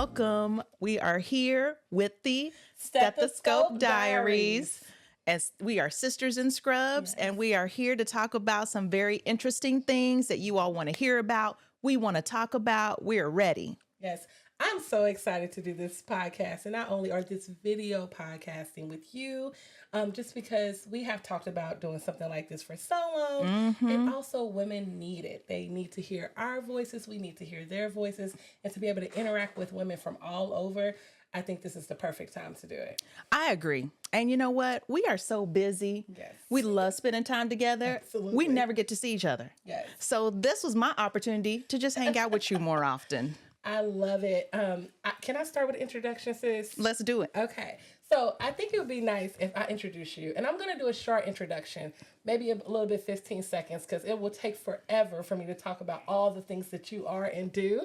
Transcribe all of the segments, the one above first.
Welcome. We are here with the Stethoscope Diaries. As we are sisters in scrubs, Yes. and we are here to talk about some very interesting things that you all want to hear about. We want to talk about. We're ready. Yes, I'm so excited to do this podcast, and not only are this video podcasting with you, just because we have talked about doing something like this for so long, and also women need it. They need to hear our voices. We need to hear their voices, and to be able to interact with women from all over. I think this is the perfect time to do it. I agree. And you know what? We are so busy. Yes. We love spending time together. Absolutely. We never get to see each other. Yes. So this was my opportunity to just hang out with you more often. I love it. Can I start with an introduction, sis? Let's do it. Okay. So I think it would be nice if I introduce you. And I'm going to do a short introduction, maybe a little bit 15 seconds, because it will take forever for me to talk about all the things that you are and do.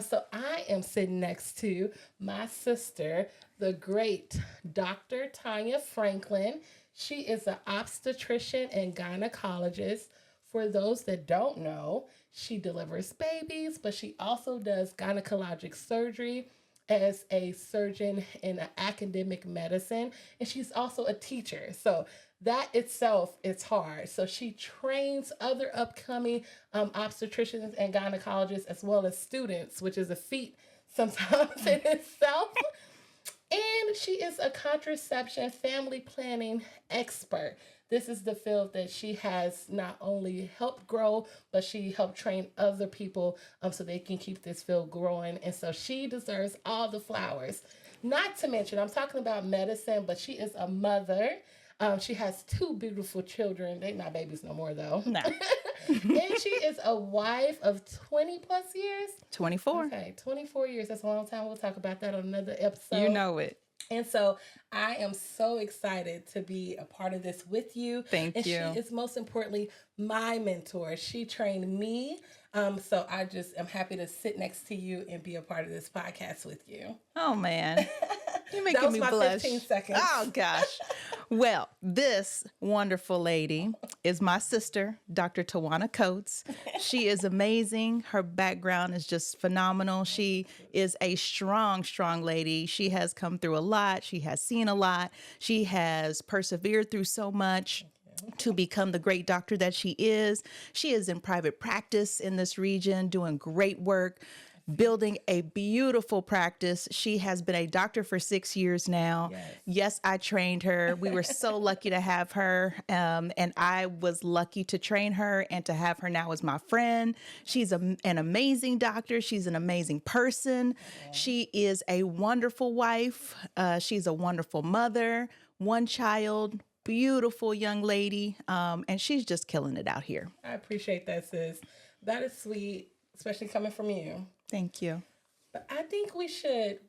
So I am sitting next to my sister, the great Dr. Tanya Franklin. She is an obstetrician and gynecologist. For those that don't know, she delivers babies, but she also does gynecologic surgery as a surgeon in academic medicine. And she's also a teacher. So that itself is hard. So she trains other upcoming obstetricians and gynecologists as well as students, which is a feat sometimes in itself. And she is a contraception family planning expert. This is the field that she has not only helped grow, but she helped train other people so they can keep this field growing. And so she deserves all the flowers. Not to mention, I'm talking about medicine, but she is a mother. She has 2 beautiful children. They're not babies no more, though. No. And she is a wife of 20 plus years. 24. Okay, 24 years. That's a long time. We'll talk about that on another episode. You know it. And so I am so excited to be a part of this with you. Thank you. And she is most importantly my mentor. She trained me. So I just am happy to sit next to you and be a part of this podcast with you. Oh, man. You're making That was me my blush. 15 seconds. Oh, gosh. Well, this wonderful lady is my sister, Dr. Tawana Coates. She is amazing. Her background is just phenomenal. She is a strong, strong lady. She has come through a lot. She has seen a lot. She has persevered through so much to become the great doctor that she is. She is in private practice in this region, doing great work, building a beautiful practice. She has been a doctor for 6 years now. Yes, I trained her. We were so lucky to have her. And I was lucky to train her and to have her now as my friend. She's an amazing doctor. She's an amazing person. She is a wonderful wife. She's a wonderful mother, 1 child, beautiful young lady. And she's just killing it out here. I appreciate that, sis. That is sweet, especially coming from you. Thank you. But I think we should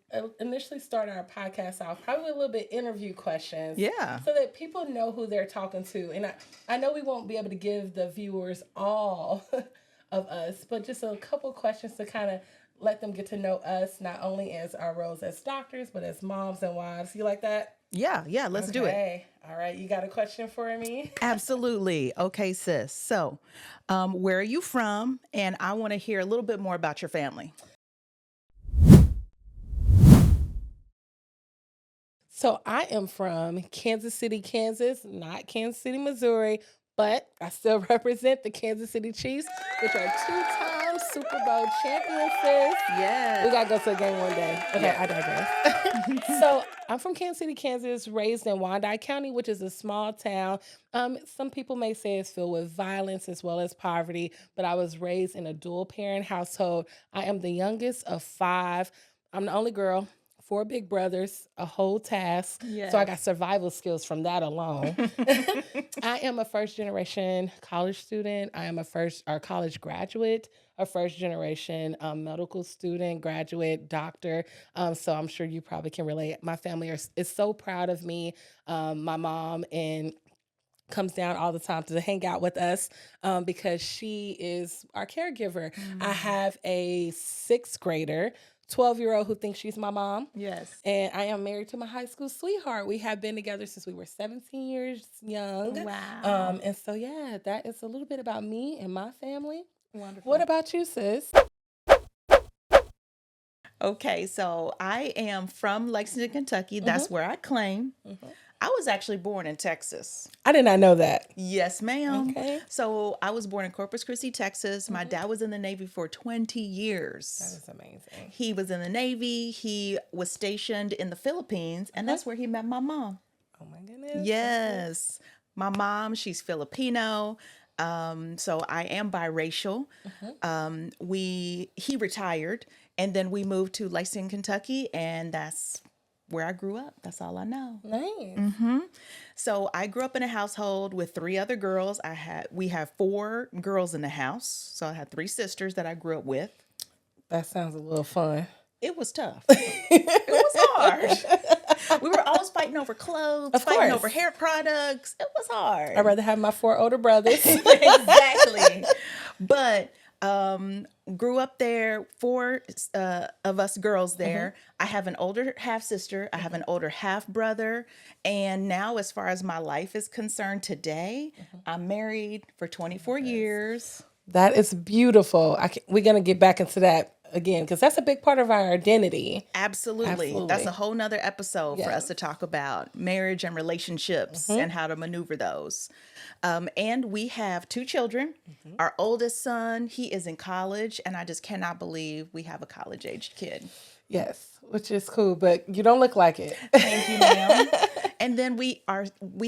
initially start our podcast off probably with a little bit interview questions. Yeah. So that people know who they're talking to. And I know we won't be able to give the viewers all of us, but just a couple questions to kind of let them get to know us, not only as our roles as doctors, but as moms and wives. You like that? Yeah, let's do it. All right, you got a question for me? Absolutely. Okay, sis. So, where are you from? And I want to hear a little bit more about your family. So I am from Kansas City, Kansas, not Kansas City, Missouri, but I still represent the Kansas City Chiefs, which are 2-time Super Bowl champions. Yeah. We got to go to a game one day. Okay, yeah. I digress. So I'm from Kansas City, Kansas, raised in Wyandotte County, which is a small town. Some people may say it's filled with violence as well as poverty, but I was raised in a dual parent household. I am the youngest of 5. I'm the only girl. 4 big brothers, a whole task. Yes. So I got survival skills from that alone. I am a first-generation college student. I am a college graduate, a first-generation medical student, graduate, doctor. So I'm sure you probably can relate. My family is so proud of me. My mom comes down all the time to hang out with us because she is our caregiver. I have a 6th grader, 12-year-old who thinks she's my mom. Yes. And I am married to my high school sweetheart. We have been together since we were 17 years young. Wow. And so, yeah, that is a little bit about me and my family. Wonderful. What about you, sis? Okay, so I am from Lexington, Kentucky. That's where I claim. I was actually born in Texas. I did not know that. Yes, ma'am. Okay. So I was born in Corpus Christi, Texas. My dad was in the Navy for 20 years. That is amazing. He was in the Navy. He was stationed in the Philippines, and that's where he met my mom. Oh my goodness. Yes. My mom, she's Filipino. So I am biracial. He retired, and then we moved to Lexington, Kentucky, and that's where I grew up. That's all I know. Nice. So I grew up in a household with 3 other girls. We have 4 girls in the house. So I had 3 sisters that I grew up with. That sounds a little fun. It was tough. It was hard. We were always fighting over clothes, fighting over hair products. It was hard. I'd rather have my 4 older brothers. Exactly. But grew up there, 4 of us girls there. I have an older half sister. I have an older half brother. And now, as far as my life is concerned today, I'm married for 24 years. That is beautiful. We're going to get back into that again, because that's a big part of our identity. Absolutely. That's a whole nother episode for us to talk about marriage and relationships and how to maneuver those. And we have 2 children. Our oldest son, he is in college, and I just cannot believe we have a college-aged kid. Yes, which is cool, but you don't look like it. Thank you, ma'am. And then we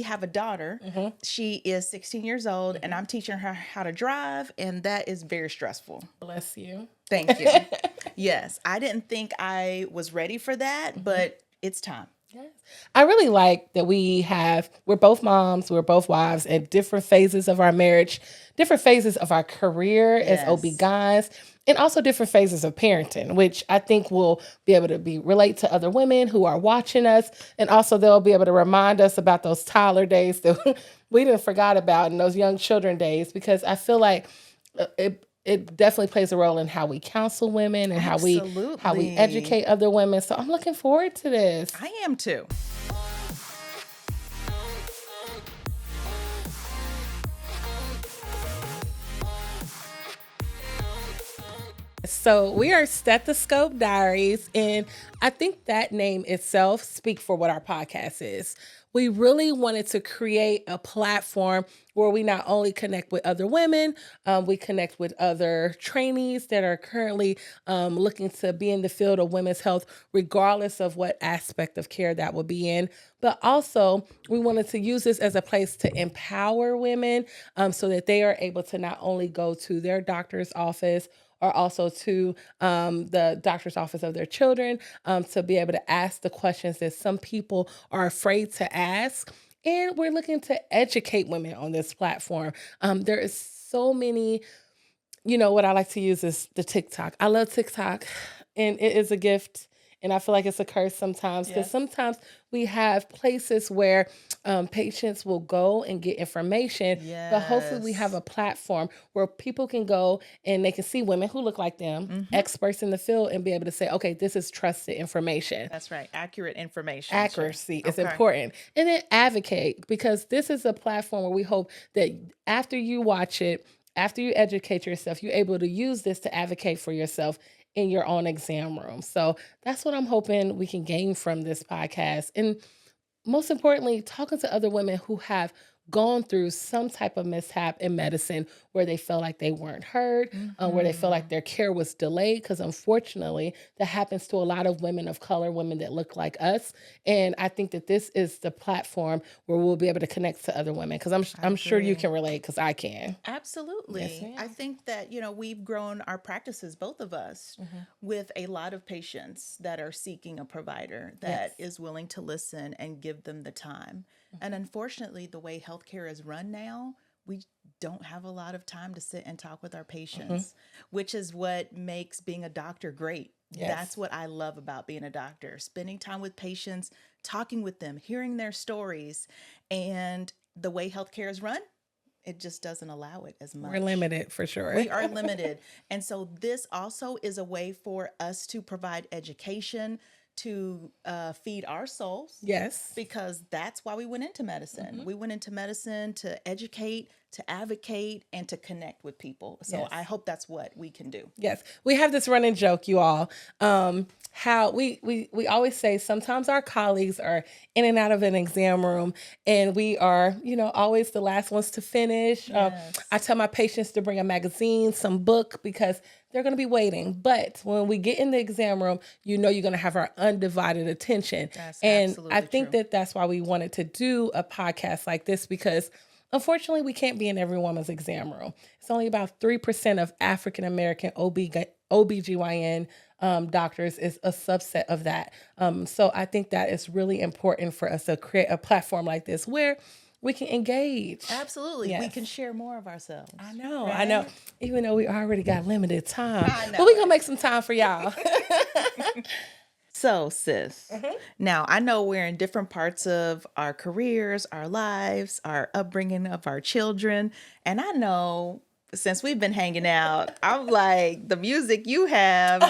have a daughter. She is 16 years old, and I'm teaching her how to drive, and that is very stressful. Bless you. Thank you. Yes, I didn't think I was ready for that, but it's time. Yes. I really like that we're both moms, we're both wives at different phases of our marriage, different phases of our career as OB-GYNs, and also different phases of parenting, which I think will be able to relate to other women who are watching us. And also they'll be able to remind us about those toddler days that we didn't forgot about and those young children days, because I feel like it definitely plays a role in how we counsel women and how we educate other women. So I'm looking forward to this. I am too. So we are Stethoscope Diaries, and I think that name itself speaks for what our podcast is. We really wanted to create a platform where we not only connect with other women, we connect with other trainees that are currently looking to be in the field of women's health, regardless of what aspect of care that will be in. But also, we wanted to use this as a place to empower women so that they are able to not only go to their doctor's office or also to the doctor's office of their children to be able to ask the questions that some people are afraid to ask. And we're looking to educate women on this platform. There is so many, what I like to use is the TikTok. I love TikTok, and it is a gift. And I feel like it's a curse sometimes, because sometimes we have places where patients will go and get information, but hopefully we have a platform where people can go and they can see women who look like them, experts in the field, and be able to say, okay, this is trusted information. That's right. Accurate information. Accuracy is important. And then advocate, because this is a platform where we hope that after you watch it, after you educate yourself, you're able to use this to advocate for yourself in your own exam room. So that's what I'm hoping we can gain from this podcast. And most importantly, talking to other women who have gone through some type of mishap in medicine where they felt like they weren't heard, where they felt like their care was delayed, because unfortunately that happens to a lot of women of color, women that look like us. And I think that this is the platform where we'll be able to connect to other women, because I'm sure you can relate, because I can. Absolutely. Yes, I think that, we've grown our practices, both of us, with a lot of patients that are seeking a provider that is willing to listen and give them the time. And unfortunately, the way healthcare is run now, we don't have a lot of time to sit and talk with our patients, which is what makes being a doctor great. That's what I love about being a doctor, spending time with patients, talking with them, hearing their stories. And the way healthcare is run, it just doesn't allow it as much. We're limited, for sure. We are limited. And so this also is a way for us to provide education, to feed our souls. Yes. Because that's why we went into medicine. We went into medicine to educate, to advocate, and to connect with people. So I hope that's what we can do. Yes. We have this running joke, you all. how we always say sometimes our colleagues are in and out of an exam room, and we are, always the last ones to finish. Yes. I tell my patients to bring a magazine, some book, because they're going to be waiting. But when we get in the exam room, you're going to have our undivided attention. That's and absolutely I think true. that's why we wanted to do a podcast like this, because unfortunately, we can't be in every woman's exam room. It's only about 3% of African American OBGYN doctors is a subset of that. So I think that it's really important for us to create a platform like this where we can engage. Absolutely. Yes. We can share more of ourselves. I know. Right? Even though we already got limited time. I know But we're it. going to make some time for y'all. So, sis, now I know we're in different parts of our careers, our lives, our upbringing of our children. And I know since we've been hanging out, I'm like, the music you have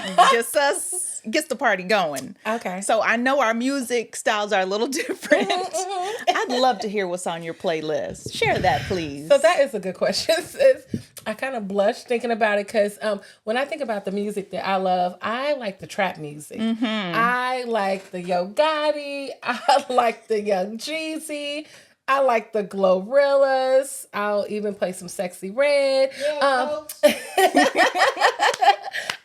gets the party going. Okay. So I know our music styles are a little different. I'd love to hear what's on your playlist. Share that, please. So that is a good question, sis. I kind of blushed thinking about it because when I think about the music that I love, I like the trap music. I like the Yo Gotti. I like the Young Jeezy. I like the Glorillas. I'll even play some Sexy Red.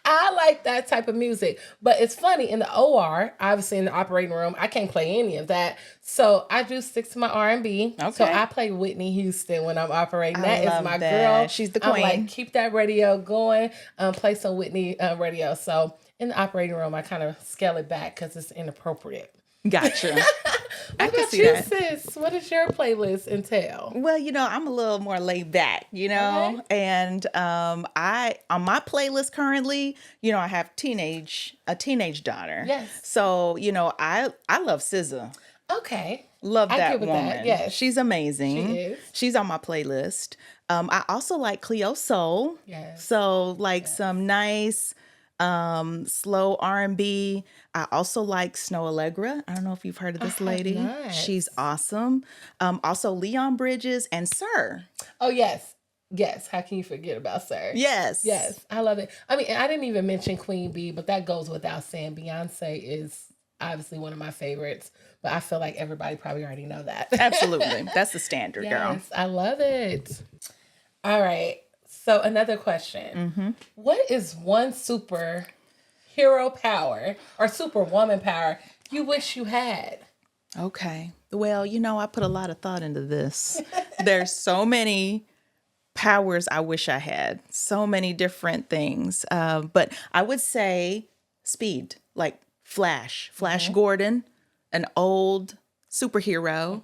I like that type of music. But it's funny, in the OR, obviously in the operating room, I can't play any of that. So I do stick to my R&B. Okay. So I play Whitney Houston when I'm operating. I That is love my that. girl. She's the I'm queen. like, keep that radio going. Play some Whitney radio. So in the operating room, I kind of scale it back because it's inappropriate. Gotcha. I What can about see you, that. sis? What does your playlist entail? Well, I'm a little more laid back, and I on my playlist currently, I have a teenage daughter. Yes. So, I love SZA. Okay. Love I that get with woman. that, yes. She's amazing. She is. She's on my playlist. I also like Cleo Soul. Yes. So some nice slow R&B. I also like Snow Allegra. I don't know if you've heard of this lady. not. She's awesome. Also Leon Bridges and Sir. Oh, yes. Yes. How can you forget about Sir? Yes. Yes. I love it. I mean, I didn't even mention Queen Bee, but that goes without saying. Beyonce is obviously one of my favorites, but I feel like everybody probably already know that. Absolutely. That's the standard, girl. Yes, I love it. All right. So another question. What is one superhero power or superwoman power you wish you had? Okay. Well, I put a lot of thought into this. There's so many powers I wish I had, so many different things. But I would say speed, like Flash Gordon, an old superhero.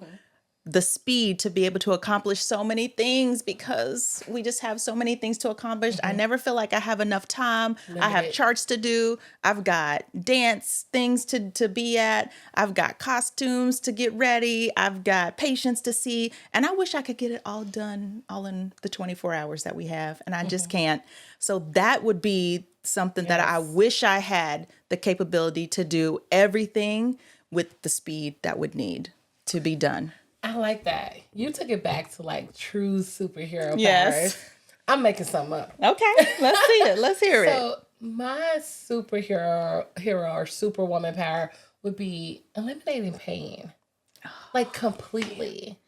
The speed to be able to accomplish so many things because we just have so many things to accomplish. I never feel like I have enough time. I have charts to do. I've got dance things to be at. I've got costumes to get ready. I've got patients to see. And I wish I could get it all done all in the 24 hours that we have. And I just can't. So that would be something that I wish I had the capability to do everything with the speed that would need to be done. I like that. You took it back to like true superhero powers. Yes. I'm making something up. Okay, let's see it. Let's hear it. So my superhero or superwoman power would be eliminating pain. Like completely.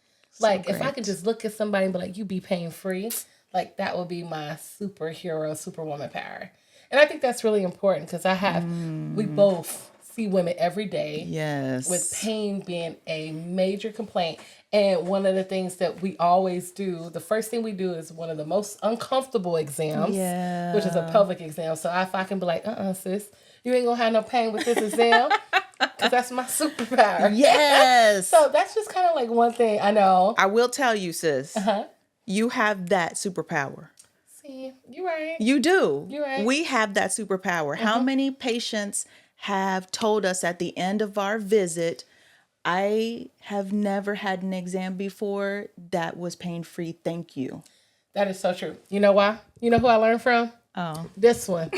Like if I could just look at somebody and be like, you be pain free, like that would be my superwoman power. And I think that's really important because we both see women every day. Yes. With pain being a major complaint. And one of the things that we always do, the first thing we do is one of the most uncomfortable exams, which is a pelvic exam. So if I can be like, sis, you ain't gonna have no pain with this exam, because that's my superpower. Yes. So that's just kind of like one thing I know. I will tell you, sis, you have that superpower. See, you're right. You do. You're right. We have that superpower. How many patients have told us at the end of our visit, I have never had an exam before that was pain-free. Thank you. That is so true. You know why? You know who I learned from? Oh. This one.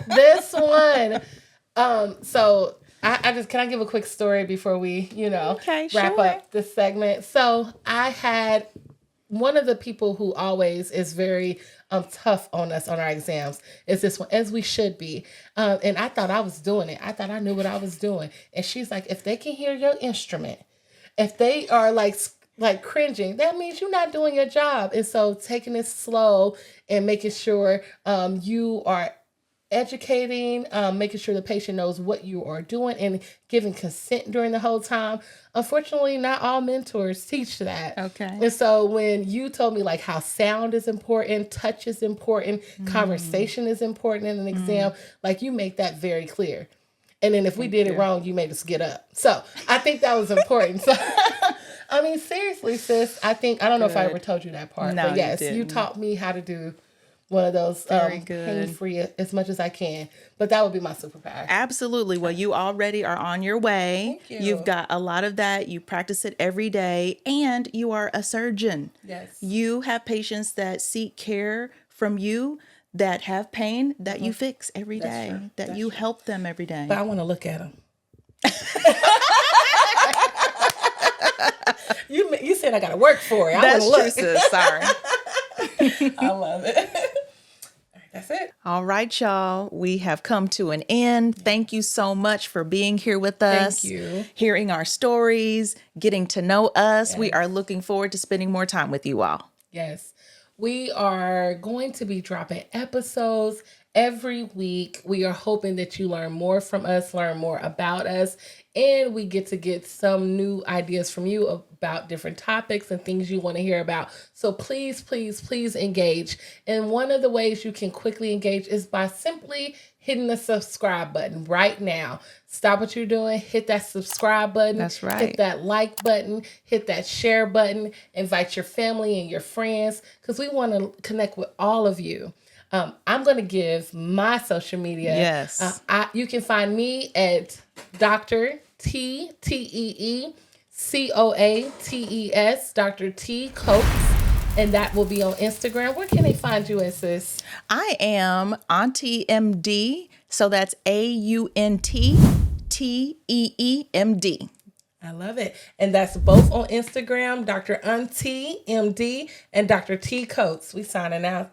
This one. So can I give a quick story before we, wrap up this segment? So I had one of the people who always is very tough on us on our exams is this one, as we should be. And I thought I was doing it. I thought I knew what I was doing. And she's like, if they can hear your instrument, if they are like cringing, that means you're not doing your job. And so taking it slow and making sure you are educating, making sure the patient knows what you are doing and giving consent during the whole time. Unfortunately, not all mentors teach that. Okay. And so when you told me like how sound is important, touch is important, conversation is important in an exam, like you make that very clear. And then if we did it wrong, you made us get up. So I think that was important. So I mean, seriously, sis, I don't know if I ever told you that part, No, but yes, you you didn't. taught me how to do one of those Very good. pain-free as much as I can. But that would be my superpower. Absolutely. Well, you already are on your way. Thank you. You've got a lot of that. You practice it every day, and you are a surgeon. Yes. You have patients that seek care from you, that have pain that you fix every day, true. that That's you true. help them every day. But I want to look at them. You said I got to work for it. I That's want true, to look. sis. Sorry. I love it. All right, that's it. All right, y'all. We have come to an end. Thank you so much for being here with us. Thank you. Hearing our stories, getting to know us. We are looking forward to spending more time with you all. Yes. We are going to be dropping episodes every week. We are hoping that you learn more from us, learn more about us, and we get some new ideas from you about different topics and things you want to hear about. So please, please, please engage. And one of the ways you can quickly engage is by simply hitting the subscribe button right now. Stop what you're doing, hit that subscribe button. That's right. Hit that like button, hit that share button, invite your family and your friends, because we want to connect with all of you. I'm going to give my social media. Yes. You can find me at Dr. Coates, Dr. T Coates, and that will be on Instagram. Where can they find you at, sis? I am Auntie MD, so that's AUNTTEEMD. I love it. And that's both on Instagram, Dr. Auntie MD and Dr. T Coates. We signing out.